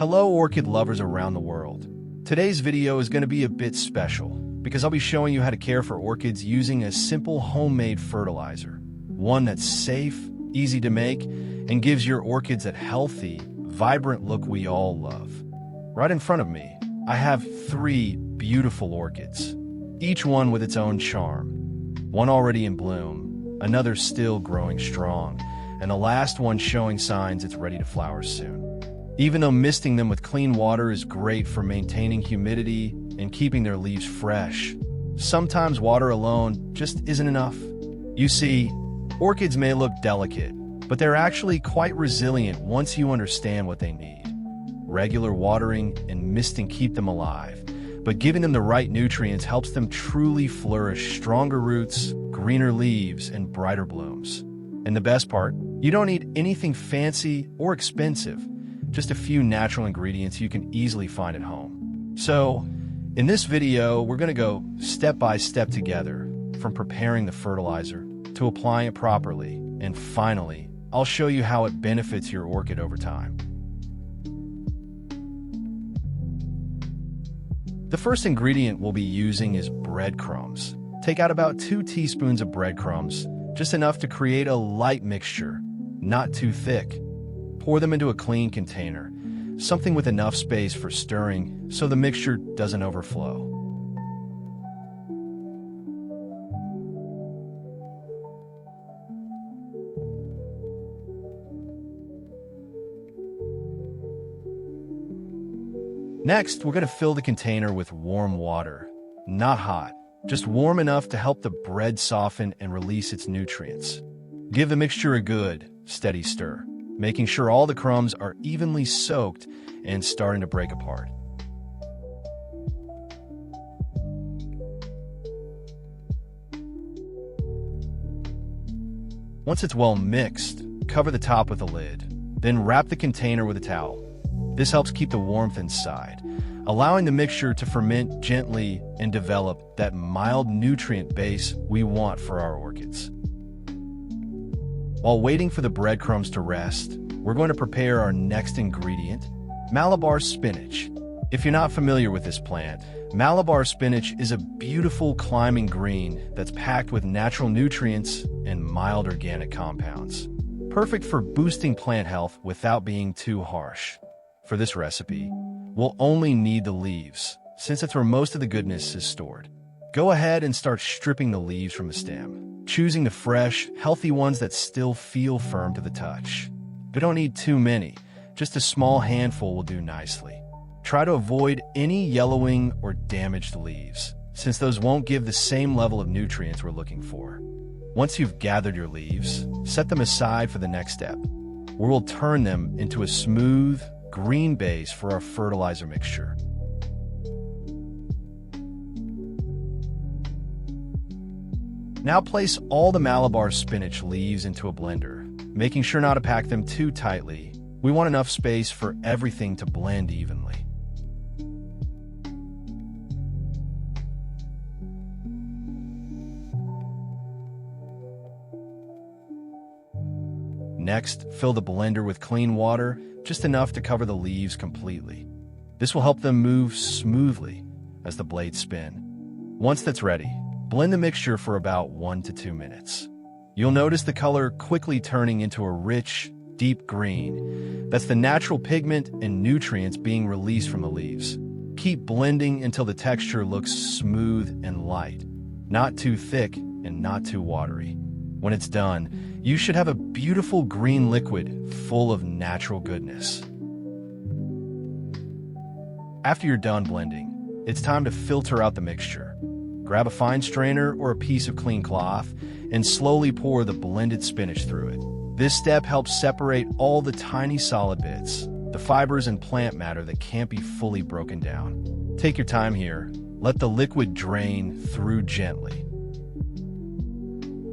Hello orchid lovers around the world. Today's video is going to be a bit special because I'll be showing you how to care for orchids using a simple homemade fertilizer. One that's safe, easy to make, and gives your orchids that healthy, vibrant look we all love. Right in front of me, I have 3 beautiful orchids, each one with its own charm. One already in bloom, another still growing strong, and the last one showing signs it's ready to flower soon. Even though misting them with clean water is great for maintaining humidity and keeping their leaves fresh, sometimes water alone just isn't enough. You see, orchids may look delicate, but they're actually quite resilient once you understand what they need. Regular watering and misting keep them alive, but giving them the right nutrients helps them truly flourish: stronger roots, greener leaves, and brighter blooms. And the best part, you don't need anything fancy or expensive, just a few natural ingredients you can easily find at home. So, in this video, we're going to go step by step together, from preparing the fertilizer to applying it properly, and finally, I'll show you how it benefits your orchid over time. The first ingredient we'll be using is breadcrumbs. Take out about 2 teaspoons of breadcrumbs, just enough to create a light mixture, not too thick. Pour them into a clean container, something with enough space for stirring so the mixture doesn't overflow. Next, we're going to fill the container with warm water. Not hot, just warm enough to help the bread soften and release its nutrients. Give the mixture a good, steady stir, making sure all the crumbs are evenly soaked and starting to break apart. Once it's well mixed, cover the top with a lid, then wrap the container with a towel. This helps keep the warmth inside, allowing the mixture to ferment gently and develop that mild nutrient base we want for our orchids. While waiting for the breadcrumbs to rest, we're going to prepare our next ingredient, Malabar spinach. If you're not familiar with this plant, Malabar spinach is a beautiful climbing green that's packed with natural nutrients and mild organic compounds. Perfect for boosting plant health without being too harsh. For this recipe, we'll only need the leaves, since that's where most of the goodness is stored. Go ahead and start stripping the leaves from the stem, choosing the fresh, healthy ones that still feel firm to the touch. You don't need too many, just a small handful will do nicely. Try to avoid any yellowing or damaged leaves, since those won't give the same level of nutrients we're looking for. Once you've gathered your leaves, set them aside for the next step, where we'll turn them into a smooth, green base for our fertilizer mixture. Now place all the Malabar spinach leaves into a blender, making sure not to pack them too tightly. We want enough space for everything to blend evenly. Next, fill the blender with clean water, just enough to cover the leaves completely. This will help them move smoothly as the blades spin. Once that's ready, blend the mixture for about 1 to 2 minutes. You'll notice the color quickly turning into a rich, deep green. That's the natural pigment and nutrients being released from the leaves. Keep blending until the texture looks smooth and light, not too thick and not too watery. When it's done, you should have a beautiful green liquid full of natural goodness. After you're done blending, it's time to filter out the mixture. Grab a fine strainer or a piece of clean cloth and slowly pour the blended spinach through it. This step helps separate all the tiny solid bits, the fibers and plant matter that can't be fully broken down. Take your time here. Let the liquid drain through gently.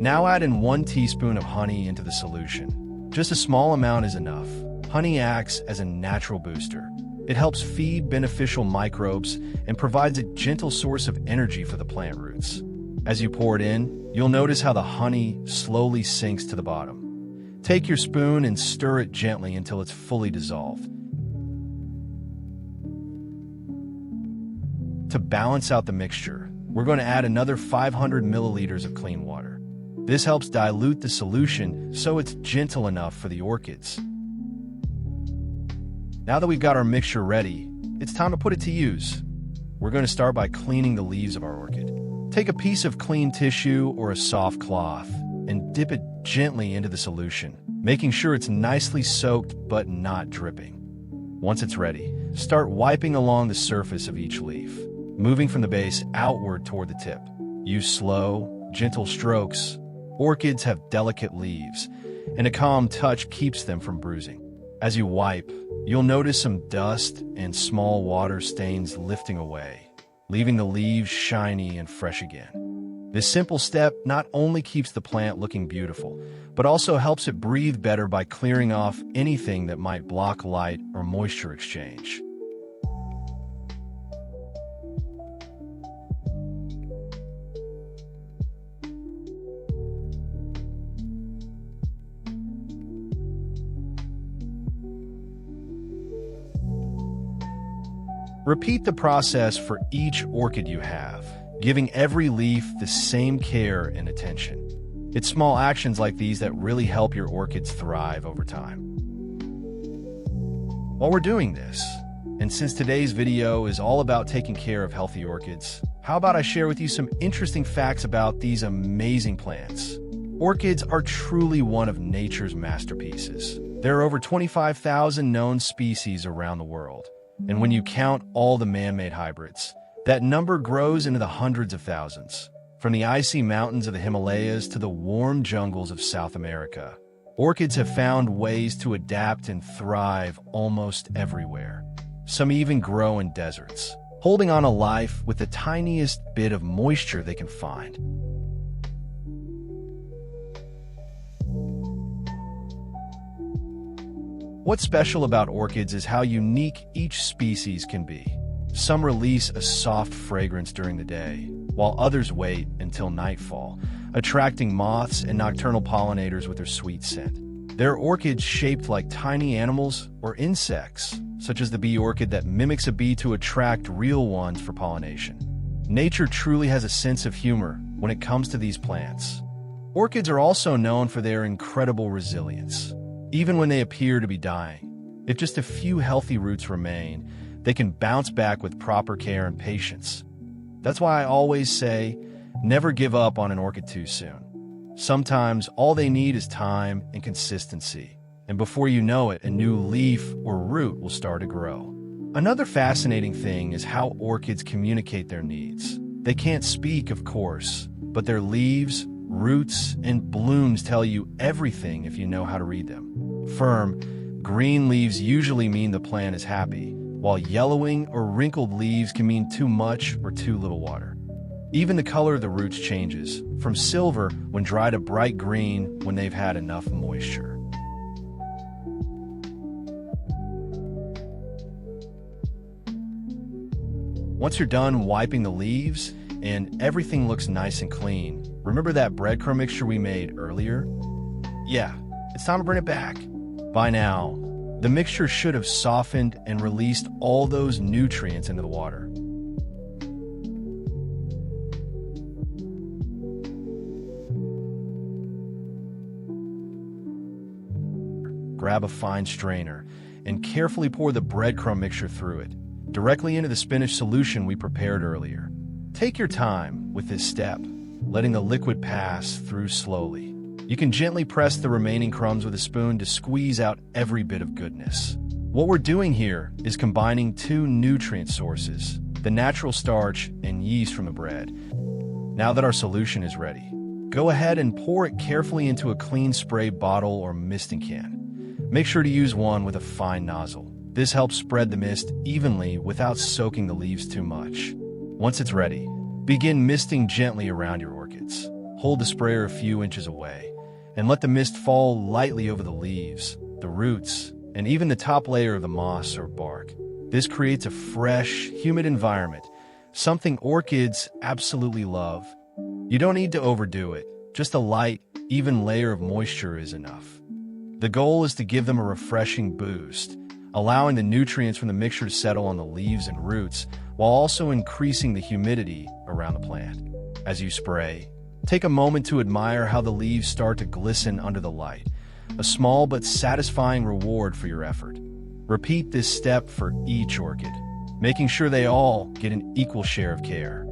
Now add in 1 teaspoon of honey into the solution. Just a small amount is enough. Honey acts as a natural booster. It helps feed beneficial microbes and provides a gentle source of energy for the plant roots. As you pour it in, you'll notice how the honey slowly sinks to the bottom. Take your spoon and stir it gently until it's fully dissolved. To balance out the mixture, we're going to add another 500 milliliters of clean water. This helps dilute the solution so it's gentle enough for the orchids. Now that we've got our mixture ready, it's time to put it to use. We're going to start by cleaning the leaves of our orchid. Take a piece of clean tissue or a soft cloth and dip it gently into the solution, making sure it's nicely soaked but not dripping. Once it's ready, start wiping along the surface of each leaf, moving from the base outward toward the tip. Use slow, gentle strokes. Orchids have delicate leaves, and a calm touch keeps them from bruising. As you wipe, you'll notice some dust and small water stains lifting away, leaving the leaves shiny and fresh again. This simple step not only keeps the plant looking beautiful, but also helps it breathe better by clearing off anything that might block light or moisture exchange. Repeat the process for each orchid you have, giving every leaf the same care and attention. It's small actions like these that really help your orchids thrive over time. While we're doing this, and since today's video is all about taking care of healthy orchids, how about I share with you some interesting facts about these amazing plants? Orchids are truly one of nature's masterpieces. There are over 25,000 known species around the world. And when you count all the man-made hybrids, that number grows into the hundreds of thousands. From the icy mountains of the Himalayas to the warm jungles of South America, orchids have found ways to adapt and thrive almost everywhere. Some even grow in deserts, holding on to life with the tiniest bit of moisture they can find. What's special about orchids is how unique each species can be. Some release a soft fragrance during the day, while others wait until nightfall, attracting moths and nocturnal pollinators with their sweet scent. There are orchids shaped like tiny animals or insects, such as the bee orchid that mimics a bee to attract real ones for pollination. Nature truly has a sense of humor when it comes to these plants. Orchids are also known for their incredible resilience. Even when they appear to be dying, if just a few healthy roots remain, they can bounce back with proper care and patience. That's why I always say, never give up on an orchid too soon. Sometimes all they need is time and consistency, and before you know it, a new leaf or root will start to grow. Another fascinating thing is how orchids communicate their needs. They can't speak, of course, but their leaves, roots, and blooms tell you everything if you know how to read them. Firm, green leaves usually mean the plant is happy, while yellowing or wrinkled leaves can mean too much or too little water. Even the color of the roots changes, from silver when dry to bright green when they've had enough moisture. Once you're done wiping the leaves and everything looks nice and clean, remember that breadcrumb mixture we made earlier? Yeah, it's time to bring it back. By now, the mixture should have softened and released all those nutrients into the water. Grab a fine strainer and carefully pour the breadcrumb mixture through it, directly into the spinach solution we prepared earlier. Take your time with this step, letting the liquid pass through slowly. You can gently press the remaining crumbs with a spoon to squeeze out every bit of goodness. What we're doing here is combining two nutrient sources, the natural starch and yeast from the bread. Now that our solution is ready, go ahead and pour it carefully into a clean spray bottle or misting can. Make sure to use one with a fine nozzle. This helps spread the mist evenly without soaking the leaves too much. Once it's ready, begin misting gently around your orchids. Hold the sprayer a few inches away and let the mist fall lightly over the leaves, the roots, and even the top layer of the moss or bark. This creates a fresh, humid environment, something orchids absolutely love. You don't need to overdo it. Just a light, even layer of moisture is enough. The goal is to give them a refreshing boost, allowing the nutrients from the mixture to settle on the leaves and roots, while also increasing the humidity around the plant. As you spray, take a moment to admire how the leaves start to glisten under the light, a small but satisfying reward for your effort. Repeat this step for each orchid, making sure they all get an equal share of care.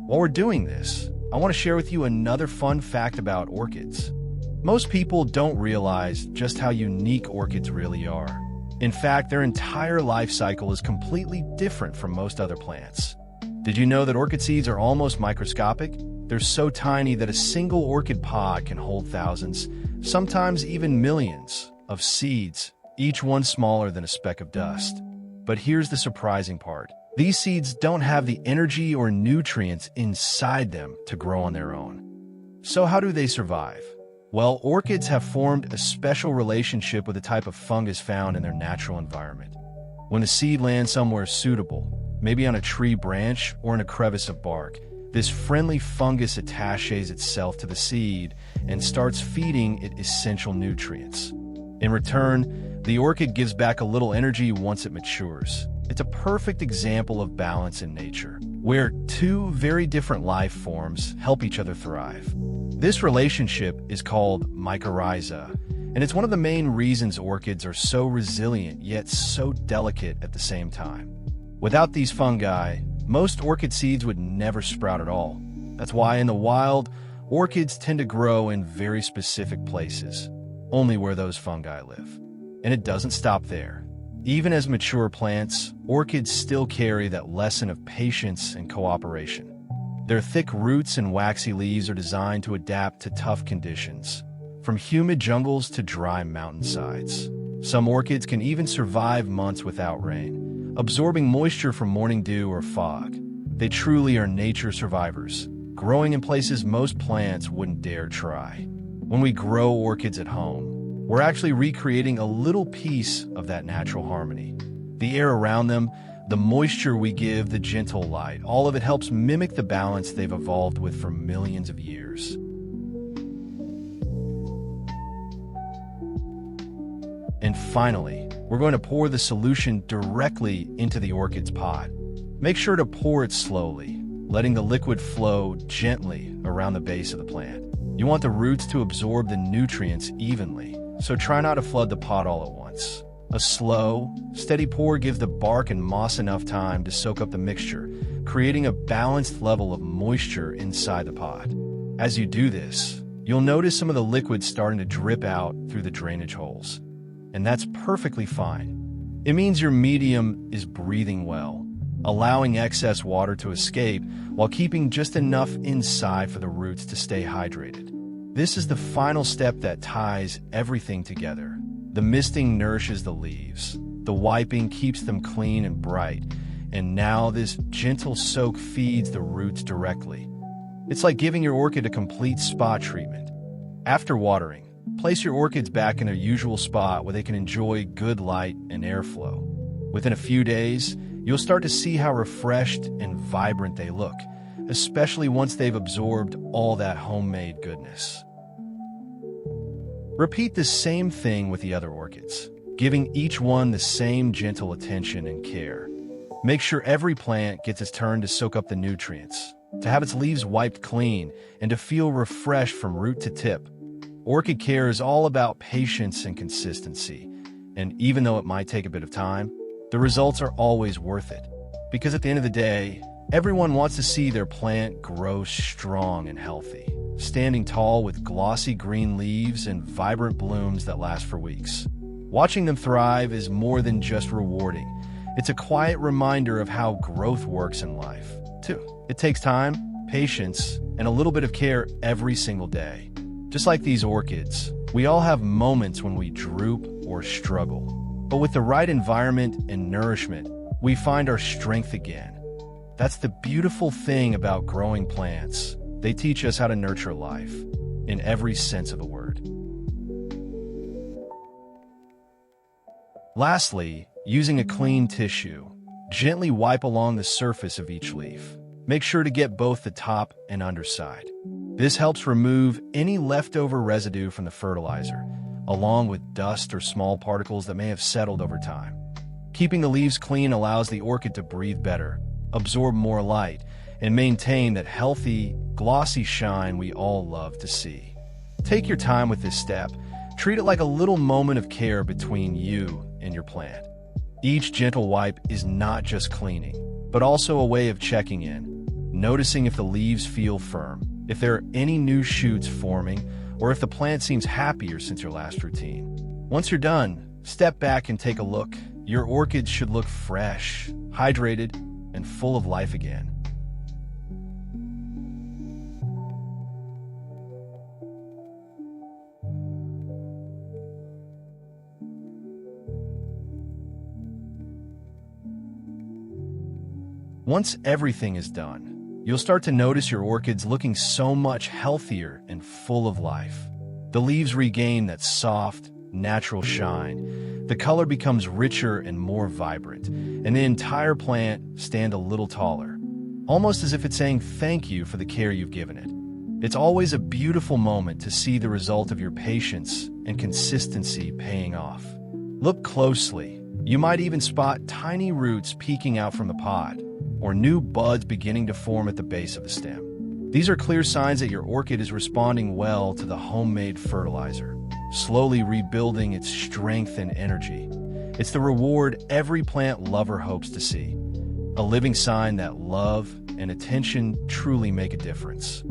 While we're doing this, I want to share with you another fun fact about orchids. Most people don't realize just how unique orchids really are. In fact, their entire life cycle is completely different from most other plants. Did you know that orchid seeds are almost microscopic? They're so tiny that a single orchid pod can hold thousands, sometimes even millions, of seeds, each one smaller than a speck of dust. But here's the surprising part. These seeds don't have the energy or nutrients inside them to grow on their own. So how do they survive? Well, orchids have formed a special relationship with a type of fungus found in their natural environment. When the seed lands somewhere suitable, maybe on a tree branch or in a crevice of bark, this friendly fungus attaches itself to the seed and starts feeding it essential nutrients. In return, the orchid gives back a little energy once it matures. It's a perfect example of balance in nature, where two very different life forms help each other thrive. This relationship is called mycorrhiza, and it's one of the main reasons orchids are so resilient yet so delicate at the same time. Without these fungi, most orchid seeds would never sprout at all. That's why in the wild, orchids tend to grow in very specific places, only where those fungi live. And it doesn't stop there. Even as mature plants, orchids still carry that lesson of patience and cooperation. Their thick roots and waxy leaves are designed to adapt to tough conditions, from humid jungles to dry mountainsides. Some orchids can even survive months without rain, absorbing moisture from morning dew or fog. They truly are nature survivors, growing in places most plants wouldn't dare try. When we grow orchids at home, we're actually recreating a little piece of that natural harmony. The air around them, the moisture we give, the gentle light, all of it helps mimic the balance they've evolved with for millions of years. And finally, we're going to pour the solution directly into the orchid's pod. Make sure to pour it slowly, letting the liquid flow gently around the base of the plant. You want the roots to absorb the nutrients evenly, so try not to flood the pot all at once. A slow, steady pour gives the bark and moss enough time to soak up the mixture, creating a balanced level of moisture inside the pot. As you do this, you'll notice some of the liquid starting to drip out through the drainage holes. And that's perfectly fine. It means your medium is breathing well, allowing excess water to escape while keeping just enough inside for the roots to stay hydrated. This is the final step that ties everything together. The misting nourishes the leaves, the wiping keeps them clean and bright, and now this gentle soak feeds the roots directly. It's like giving your orchid a complete spa treatment. After watering, place your orchids back in their usual spot where they can enjoy good light and airflow. Within a few days, you'll start to see how refreshed and vibrant they look, especially once they've absorbed all that homemade goodness. Repeat the same thing with the other orchids, giving each one the same gentle attention and care. Make sure every plant gets its turn to soak up the nutrients, to have its leaves wiped clean, and to feel refreshed from root to tip. Orchid care is all about patience and consistency, and even though it might take a bit of time, the results are always worth it. Because at the end of the day, everyone wants to see their plant grow strong and healthy, standing tall with glossy green leaves and vibrant blooms that last for weeks. Watching them thrive is more than just rewarding. It's a quiet reminder of how growth works in life, too. It takes time, patience, and a little bit of care every single day. Just like these orchids, we all have moments when we droop or struggle. But with the right environment and nourishment, we find our strength again. That's the beautiful thing about growing plants. They teach us how to nurture life, in every sense of the word. Lastly, using a clean tissue, gently wipe along the surface of each leaf. Make sure to get both the top and underside. This helps remove any leftover residue from the fertilizer, along with dust or small particles that may have settled over time. Keeping the leaves clean allows the orchid to breathe better, absorb more light, and maintain that healthy, glossy shine we all love to see. Take your time with this step. Treat it like a little moment of care between you and your plant. Each gentle wipe is not just cleaning, but also a way of checking in, noticing if the leaves feel firm, if there are any new shoots forming, or if the plant seems happier since your last routine. Once you're done, step back and take a look. Your orchids should look fresh, hydrated, and full of life again. Once everything is done, you'll start to notice your orchids looking so much healthier and full of life. The leaves regain that soft, natural shine. The color becomes richer and more vibrant, and the entire plant stands a little taller, almost as if it's saying thank you for the care you've given it. It's always a beautiful moment to see the result of your patience and consistency paying off. Look closely. You might even spot tiny roots peeking out from the pod, or new buds beginning to form at the base of the stem. These are clear signs that your orchid is responding well to the homemade fertilizer, slowly rebuilding its strength and energy. It's the reward every plant lover hopes to see, a living sign that love and attention truly make a difference.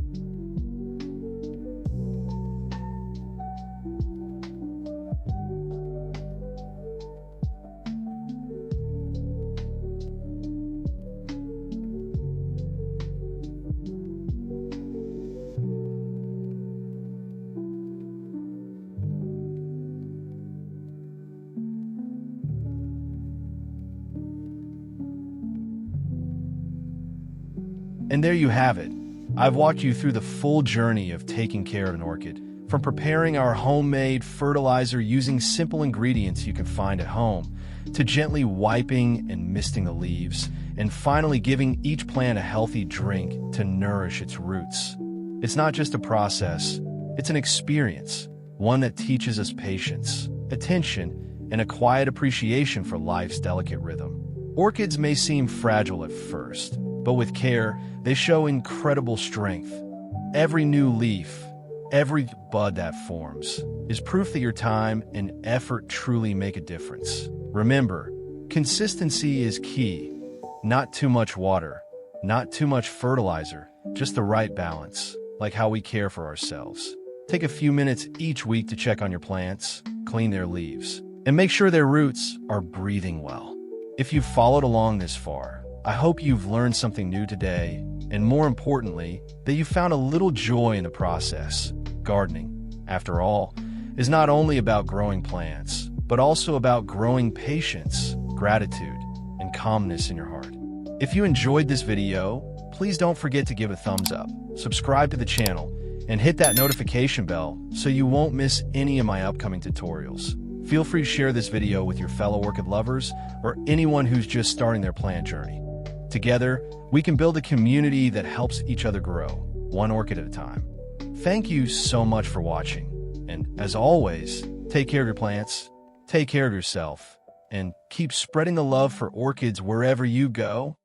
And there you have it. I've walked you through the full journey of taking care of an orchid, from preparing our homemade fertilizer using simple ingredients you can find at home, to gently wiping and misting the leaves, and finally giving each plant a healthy drink to nourish its roots. It's not just a process, it's an experience, one that teaches us patience, attention, and a quiet appreciation for life's delicate rhythm. Orchids may seem fragile at first, but with care, they show incredible strength. Every new leaf, every bud that forms, is proof that your time and effort truly make a difference. Remember, consistency is key. Not too much water, not too much fertilizer, just the right balance, like how we care for ourselves. Take a few minutes each week to check on your plants, clean their leaves, and make sure their roots are breathing well. If you've followed along this far, I hope you've learned something new today, and more importantly, that you found a little joy in the process. Gardening, after all, is not only about growing plants, but also about growing patience, gratitude, and calmness in your heart. If you enjoyed this video, please don't forget to give a thumbs up, subscribe to the channel, and hit that notification bell so you won't miss any of my upcoming tutorials. Feel free to share this video with your fellow orchid lovers or anyone who's just starting their plant journey. Together, we can build a community that helps each other grow, one orchid at a time. Thank you so much for watching, and as always, take care of your plants, take care of yourself, and keep spreading the love for orchids wherever you go.